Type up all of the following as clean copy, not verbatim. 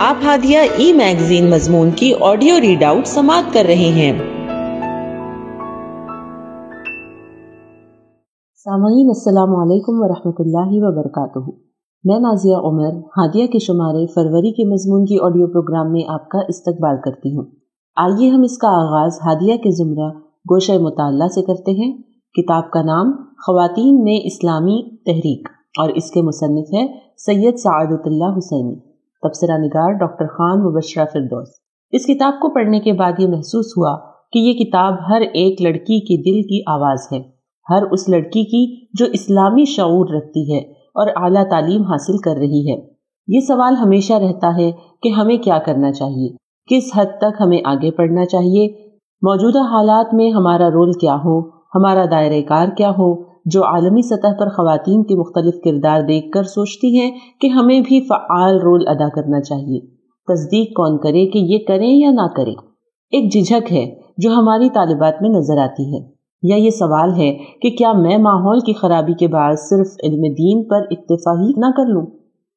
آپ ہادیہ ای میگزین مضمون کی آڈیو ریڈ آؤٹ سماعت کر رہے ہیں۔ سامعین السلام علیکم ورحمۃ اللہ وبرکاتہ۔ میں نازیہ عمر ہادیہ کے شمارے فروری کے مضمون کی آڈیو پروگرام میں آپ کا استقبال کرتی ہوں۔ آئیے ہم اس کا آغاز ہادیہ کے زمرہ گوشہ مطالعہ سے کرتے ہیں۔ کتاب کا نام خواتین میں اسلامی تحریک اور اس کے مصنف ہے سید سعادت اللہ حسینی، تبصرہ نگار ڈاکٹر خان مبشرہ فردوس۔ اس کتاب کو پڑھنے کے بعد یہ محسوس ہوا کہ یہ کتاب ہر ایک لڑکی کے دل کی آواز ہے، ہر اس لڑکی کی جو اسلامی شعور رکھتی ہے اور اعلیٰ تعلیم حاصل کر رہی ہے۔ یہ سوال ہمیشہ رہتا ہے کہ ہمیں کیا کرنا چاہیے، کس حد تک ہمیں آگے پڑھنا چاہیے، موجودہ حالات میں ہمارا رول کیا ہو، ہمارا دائرہ کار کیا ہو۔ جو عالمی سطح پر خواتین کے مختلف کردار دیکھ کر سوچتی ہیں کہ ہمیں بھی فعال رول ادا کرنا چاہیے، تصدیق کون کرے کہ یہ کریں یا نہ کریں۔ ایک جھجک ہے جو ہماری طالبات میں نظر آتی ہے، یا یہ سوال ہے کہ کیا میں ماحول کی خرابی کے باعث صرف علم دین پر اکتفا ہی نہ کر لوں۔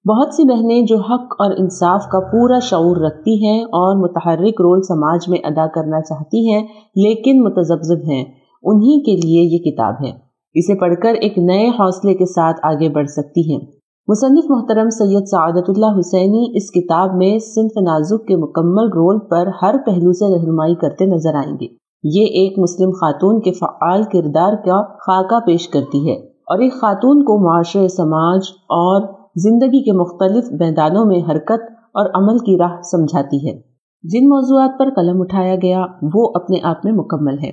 بہت سی بہنیں جو حق اور انصاف کا پورا شعور رکھتی ہیں اور متحرک رول سماج میں ادا کرنا چاہتی ہیں لیکن متذبذب ہیں، انہی کے لیے یہ کتاب ہے۔ اسے پڑھ کر ایک نئے حوصلے کے ساتھ آگے بڑھ سکتی ہیں۔ مصنف محترم سید سعادت اللہ حسینی اس کتاب میں صنف نازک کے مکمل رول پر ہر پہلو سے رہنمائی کرتے نظر آئیں گے۔ یہ ایک مسلم خاتون کے فعال کردار کا خاکہ پیش کرتی ہے اور ایک خاتون کو معاشرے، سماج اور زندگی کے مختلف میدانوں میں حرکت اور عمل کی راہ سمجھاتی ہے۔ جن موضوعات پر قلم اٹھایا گیا وہ اپنے آپ میں مکمل ہے۔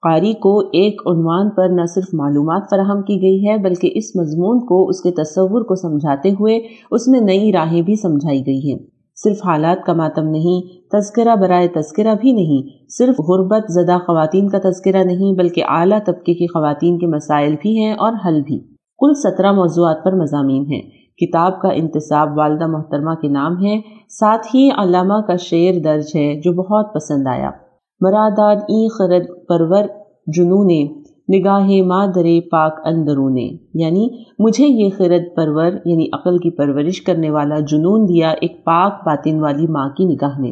قاری کو ایک عنوان پر نہ صرف معلومات فراہم کی گئی ہے بلکہ اس مضمون کو اس کے تصور کو سمجھاتے ہوئے اس میں نئی راہیں بھی سمجھائی گئی ہیں۔ صرف حالات کا ماتم نہیں، تذکرہ برائے تذکرہ بھی نہیں، صرف غربت زدہ خواتین کا تذکرہ نہیں بلکہ اعلیٰ طبقے کی خواتین کے مسائل بھی ہیں اور حل بھی۔ کل 17 موضوعات پر مضامین ہیں۔ کتاب کا انتساب والدہ محترمہ کے نام ہے، ساتھ ہی علامہ کا شعر درج ہے جو بہت پسند آیا۔ مراداد این خرد پرور جنونے نگاہ مادر پاک اندرونے، یعنی مجھے یہ خرد پرور یعنی عقل کی پرورش کرنے والا جنون دیا ایک پاک باطن والی ماں کی نگاہ نے۔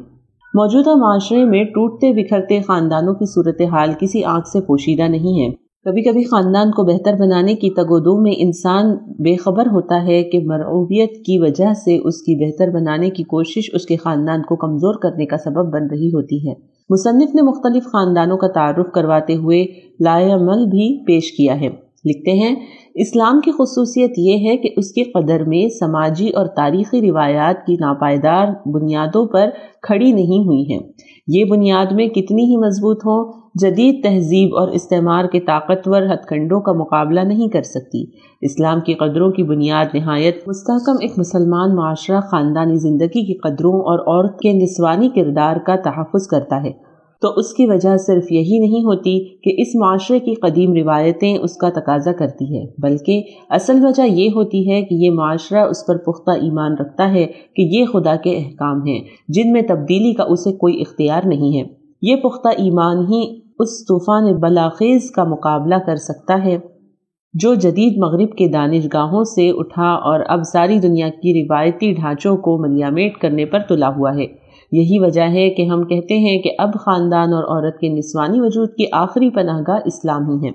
موجودہ معاشرے میں ٹوٹتے بکھرتے خاندانوں کی صورتحال کسی آنکھ سے پوشیدہ نہیں ہے۔ کبھی کبھی خاندان کو بہتر بنانے کی تگ و دو میں انسان بے خبر ہوتا ہے کہ مرعوبیت کی وجہ سے اس کی بہتر بنانے کی کوشش اس کے خاندان کو کمزور کرنے کا سبب بن رہی ہوتی ہے۔ مصنف نے مختلف خاندانوں کا تعارف کرواتے ہوئے لائحہ عمل بھی پیش کیا ہے۔ لکھتے ہیں، اسلام کی خصوصیت یہ ہے کہ اس کی قدر میں سماجی اور تاریخی روایات کی ناپائیدار بنیادوں پر کھڑی نہیں ہوئی ہیں۔ یہ بنیاد میں کتنی ہی مضبوط ہو، جدید تہذیب اور استعمار کے طاقتور ہتھ کنڈوں کا مقابلہ نہیں کر سکتی۔ اسلام کی قدروں کی بنیاد نہایت مستحکم ایک مسلمان معاشرہ خاندانی زندگی کی قدروں اور عورت کے نسوانی کردار کا تحفظ کرتا ہے، تو اس کی وجہ صرف یہی نہیں ہوتی کہ اس معاشرے کی قدیم روایتیں اس کا تقاضا کرتی ہے، بلکہ اصل وجہ یہ ہوتی ہے کہ یہ معاشرہ اس پر پختہ ایمان رکھتا ہے کہ یہ خدا کے احکام ہیں جن میں تبدیلی کا اسے کوئی اختیار نہیں ہے۔ یہ پختہ ایمان ہی اس طوفان بلاخیز کا مقابلہ کر سکتا ہے جو جدید مغرب کے دانشگاہوں سے اٹھا اور اب ساری دنیا کی روایتی ڈھانچوں کو ملیامیٹ کرنے پر تلا ہوا ہے۔ یہی وجہ ہے کہ ہم کہتے ہیں کہ اب خاندان اور عورت کے نسوانی وجود کی آخری پناہ گاہ اسلام ہی ہے۔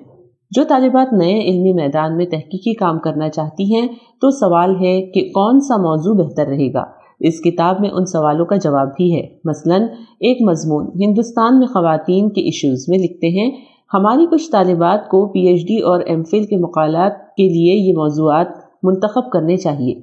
جو طالبات نئے علمی میدان میں تحقیقی کام کرنا چاہتی ہیں تو سوال ہے کہ کون سا موضوع بہتر رہے گا۔ اس کتاب میں ان سوالوں کا جواب بھی ہے۔ مثلاً ایک مضمون ہندوستان میں خواتین کے ایشوز میں لکھتے ہیں، ہماری کچھ طالبات کو پی ایچ ڈی اور ایم فل کے مقالات کے لیے یہ موضوعات منتخب کرنے چاہیے۔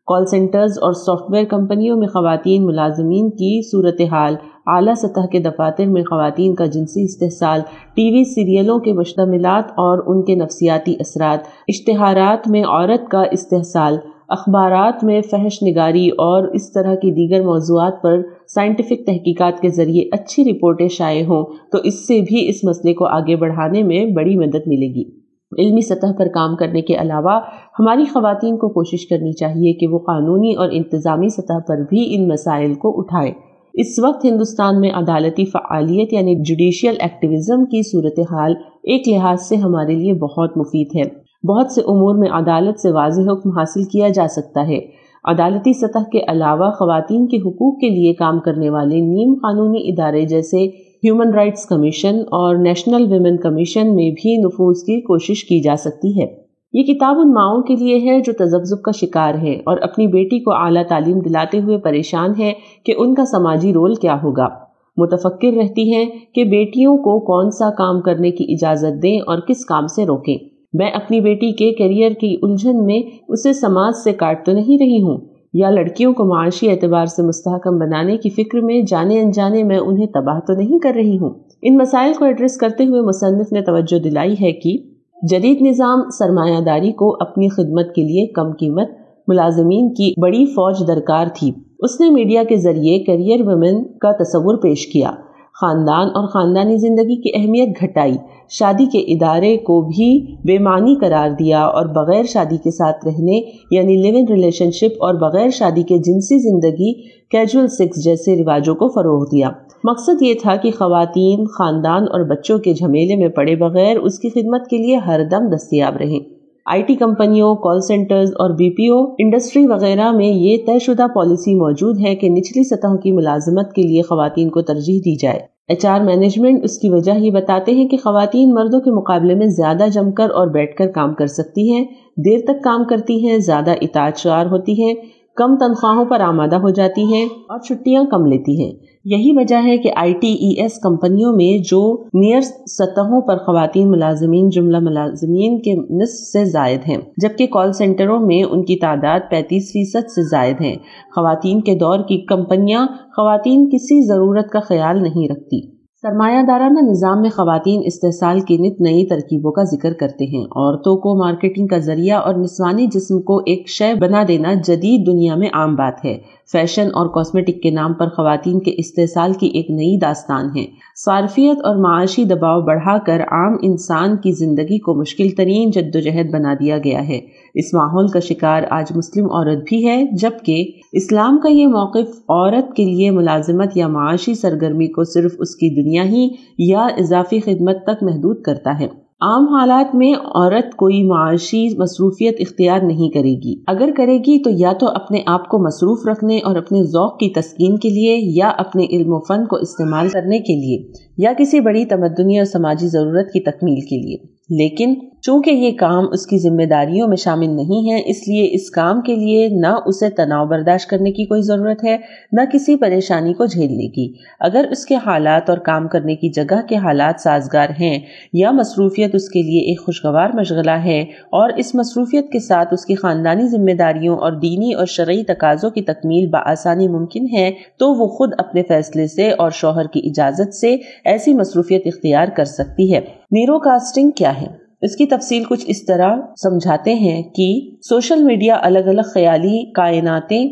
کال سینٹرز اور سافٹ ویئر کمپنیوں میں خواتین ملازمین کی صورتحال، اعلیٰ سطح کے دفاتر میں خواتین کا جنسی استحصال، ٹی وی سیریلوں کے مشتملات اور ان کے نفسیاتی اثرات، اشتہارات میں عورت کا استحصال، اخبارات میں فحش نگاری اور اس طرح کی دیگر موضوعات پر سائنٹیفک تحقیقات کے ذریعے اچھی رپورٹیں شائع ہوں تو اس سے بھی اس مسئلے کو آگے بڑھانے میں بڑی مدد ملے گی۔ علمی سطح پر کام کرنے کے علاوہ ہماری خواتین کو کوشش کرنی چاہیے کہ وہ قانونی اور انتظامی سطح پر بھی ان مسائل کو اٹھائے۔ اس وقت ہندوستان میں عدالتی فعالیت یعنی جوڈیشل ایکٹیویزم کی صورتحال ایک لحاظ سے ہمارے لیے بہت مفید ہے۔ بہت سے امور میں عدالت سے واضح حکم حاصل کیا جا سکتا ہے۔ عدالتی سطح کے علاوہ خواتین کے حقوق کے لیے کام کرنے والے نیم قانونی ادارے جیسے ہیومن رائٹس کمیشن اور نیشنل ویمن کمیشن میں بھی نفوذ کی کوشش کی جا سکتی ہے۔ یہ کتاب ان ماؤں کے لیے ہے جو تذبذب کا شکار ہے اور اپنی بیٹی کو اعلیٰ تعلیم دلاتے ہوئے پریشان ہے کہ ان کا سماجی رول کیا ہوگا۔ متفکر رہتی ہیں کہ بیٹیوں کو کون سا کام کرنے کی اجازت دیں اور کس کام سے روکیں۔ میں اپنی بیٹی کے کیریئر کی الجھن میں اسے سماج سے کاٹ تو نہیں رہی ہوں، یا لڑکیوں کو معاشی اعتبار سے مستحکم بنانے کی فکر میں جانے انجانے میں انہیں تباہ تو نہیں کر رہی ہوں۔ ان مسائل کو ایڈریس کرتے ہوئے مصنف نے توجہ دلائی ہے کہ جدید نظام سرمایہ داری کو اپنی خدمت کے لیے کم قیمت ملازمین کی بڑی فوج درکار تھی۔ اس نے میڈیا کے ذریعے کیریئر ویمن کا تصور پیش کیا، خاندان اور خاندانی زندگی کی اہمیت گھٹائی، شادی کے ادارے کو بھی بے معنی قرار دیا اور بغیر شادی کے ساتھ رہنے یعنی لیو ان ریلیشن شپ اور بغیر شادی کے جنسی زندگی کیجول سیکس جیسے رواجوں کو فروغ دیا۔ مقصد یہ تھا کہ خواتین خاندان اور بچوں کے جھمیلے میں پڑے بغیر اس کی خدمت کے لیے ہر دم دستیاب رہیں۔ آئی ٹی کمپنیوں، کال سینٹرز اور بی پی او انڈسٹری وغیرہ میں یہ طے شدہ پالیسی موجود ہے کہ نچلی سطح کی ملازمت کے لیے خواتین کو ترجیح دی جائے۔ ایچ آر مینجمنٹ اس کی وجہ یہ بتاتے ہیں کہ خواتین مردوں کے مقابلے میں زیادہ جم کر اور بیٹھ کر کام کر سکتی ہیں، دیر تک کام کرتی ہیں، زیادہ اطاعت شعار ہوتی ہیں، کم تنخواہوں پر آمادہ ہو جاتی ہیں اور چھٹیاں کم لیتی ہیں۔ یہی وجہ ہے کہ آئی ٹی ای ایس کمپنیوں میں جو نیئر سطحوں پر خواتین ملازمین جملہ ملازمین کے نصف سے زائد ہیں، جبکہ کال سینٹروں میں ان کی تعداد 35% سے زائد ہیں۔ خواتین کے دور کی کمپنیاں خواتین کسی ضرورت کا خیال نہیں رکھتی۔ سرمایہ دارانہ نظام میں خواتین استحصال کی نت نئی ترکیبوں کا ذکر کرتے ہیں۔ عورتوں کو مارکیٹنگ کا ذریعہ اور نسوانی جسم کو ایک شے بنا دینا جدید دنیا میں عام بات ہے۔ فیشن اور کاسمیٹک کے نام پر خواتین کے استحصال کی ایک نئی داستان ہے۔ صارفیت اور معاشی دباؤ بڑھا کر عام انسان کی زندگی کو مشکل ترین جدوجہد بنا دیا گیا ہے۔ اس ماحول کا شکار آج مسلم عورت بھی ہے، جبکہ اسلام کا یہ موقف عورت کے لیے ملازمت یا معاشی سرگرمی کو صرف اس کی دنیا ہی یا اضافی خدمت تک محدود کرتا ہے۔ عام حالات میں عورت کوئی معاشی مصروفیت اختیار نہیں کرے گی۔ اگر کرے گی تو یا تو اپنے آپ کو مصروف رکھنے اور اپنے ذوق کی تسکین کے لیے، یا اپنے علم و فن کو استعمال کرنے کے لیے، یا کسی بڑی تمدنی اور سماجی ضرورت کی تکمیل کے لیے۔ لیکن چونکہ یہ کام اس کی ذمہ داریوں میں شامل نہیں ہے، اس لیے اس کام کے لیے نہ اسے تناؤ برداشت کرنے کی کوئی ضرورت ہے، نہ کسی پریشانی کو جھیلنے کی۔ اگر اس کے حالات اور کام کرنے کی جگہ کے حالات سازگار ہیں، یا مصروفیت اس کے لیے ایک خوشگوار مشغلہ ہے اور اس مصروفیت کے ساتھ اس کی خاندانی ذمہ داریوں اور دینی اور شرعی تقاضوں کی تکمیل بآسانی ممکن ہے، تو وہ خود اپنے فیصلے سے اور شوہر کی اجازت سے ایسی مصروفیت اختیار کر سکتی ہے۔ نیرو کاسٹنگ کیا ہے؟ اس کی تفصیل کچھ اس طرح سمجھاتے ہیں کہ سوشل میڈیا الگ الگ خیالی کائناتیں،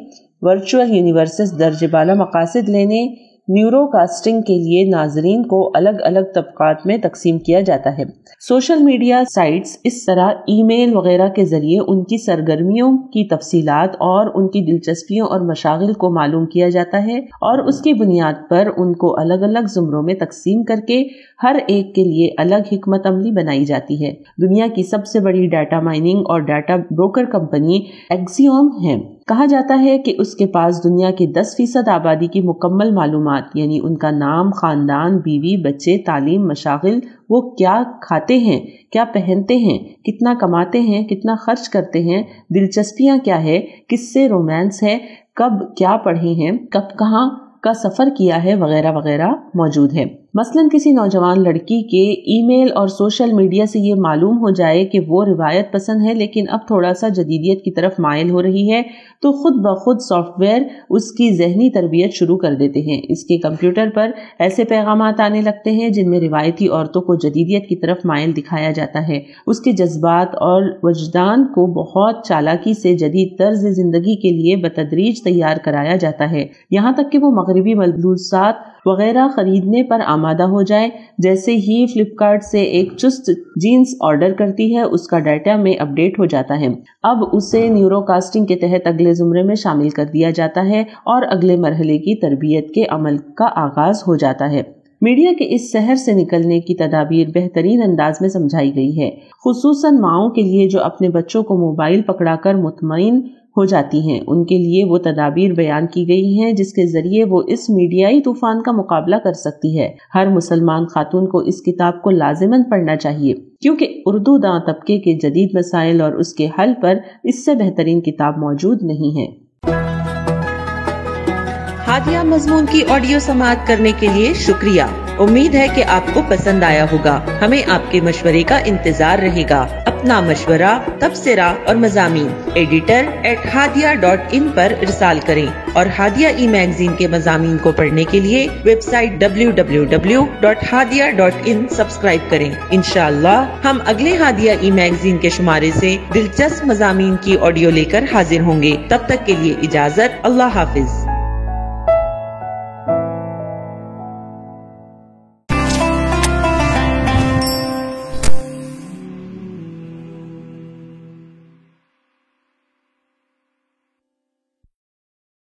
ورچوئل یونیورسز درجے بالا مقاصد لینے، نیورو کاسٹنگ کے لیے ناظرین کو الگ الگ طبقات میں تقسیم کیا جاتا ہے۔ سوشل میڈیا سائٹس اس طرح ای میل وغیرہ کے ذریعے ان کی سرگرمیوں کی تفصیلات اور ان کی دلچسپیوں اور مشاغل کو معلوم کیا جاتا ہے، اور اس کی بنیاد پر ان کو الگ الگ زمروں میں تقسیم کر کے ہر ایک کے لیے الگ حکمت عملی بنائی جاتی ہے۔ دنیا کی سب سے بڑی ڈیٹا مائننگ اور ڈیٹا بروکر کمپنی ایکسیوم ہے۔ کہا جاتا ہے کہ اس کے پاس دنیا کی 10% آبادی کی مکمل معلومات، یعنی ان کا نام، خاندان، بیوی، بچے، تعلیم، مشاغل، وہ کیا کھاتے ہیں، کیا پہنتے ہیں، کتنا کماتے ہیں، کتنا خرچ کرتے ہیں، دلچسپیاں کیا ہے، کس سے رومانس ہے، کب کیا پڑھے ہیں، کب کہاں کا سفر کیا ہے، وغیرہ وغیرہ موجود ہے۔ مثلاً کسی نوجوان لڑکی کے ای میل اور سوشل میڈیا سے یہ معلوم ہو جائے کہ وہ روایت پسند ہے لیکن اب تھوڑا سا جدیدیت کی طرف مائل ہو رہی ہے، تو خود بخود سافٹ ویئر اس کی ذہنی تربیت شروع کر دیتے ہیں۔ اس کے کمپیوٹر پر ایسے پیغامات آنے لگتے ہیں جن میں روایتی عورتوں کو جدیدیت کی طرف مائل دکھایا جاتا ہے، اس کے جذبات اور وجدان کو بہت چالاکی سے جدید طرز زندگی کے لیے بتدریج تیار کرایا جاتا ہے، یہاں تک کہ وہ مغربی ملبوسات وغیرہ خریدنے پر آمادہ ہو جائے۔ جیسے ہی فلپ کارٹ سے ایک چست جینز آرڈر کرتی ہے، اس کا ڈیٹا میں اپ ڈیٹ ہو جاتا ہے۔ اب اسے نیورو کاسٹنگ کے تحت اگلے زمرے میں شامل کر دیا جاتا ہے اور اگلے مرحلے کی تربیت کے عمل کا آغاز ہو جاتا ہے۔ میڈیا کے اس سحر سے نکلنے کی تدابیر بہترین انداز میں سمجھائی گئی ہے، خصوصاً ماؤں کے لیے جو اپنے بچوں کو موبائل پکڑا کر مطمئن ہو جاتی ہیں، ان کے لیے وہ تدابیر بیان کی گئی ہیں جس کے ذریعے وہ اس میڈیائی طوفان کا مقابلہ کر سکتی ہے۔ ہر مسلمان خاتون کو اس کتاب کو لازماً پڑھنا چاہیے، کیونکہ اردو داں طبقے کے جدید مسائل اور اس کے حل پر اس سے بہترین کتاب موجود نہیں ہے۔ ہادیہ مضمون کی آڈیو سماعت کرنے کے لیے شکریہ۔ امید ہے کہ آپ کو پسند آیا ہوگا۔ ہمیں آپ کے مشورے کا انتظار رہے گا۔ اپنا مشورہ، تبصرہ اور مضامین editor@hadia.in پر ارسال کریں اور ہادیہ ای میگزین کے مضامین کو پڑھنے کے لیے ویب سائٹ www.hadia.in سبسکرائب کریں۔ انشاءاللہ ہم اگلے ہادیہ ای میگزین کے شمارے سے دلچسپ مضامین کی آڈیو لے کر حاضر ہوں گے۔ تب تک کے لیے اجازت، اللہ حافظ۔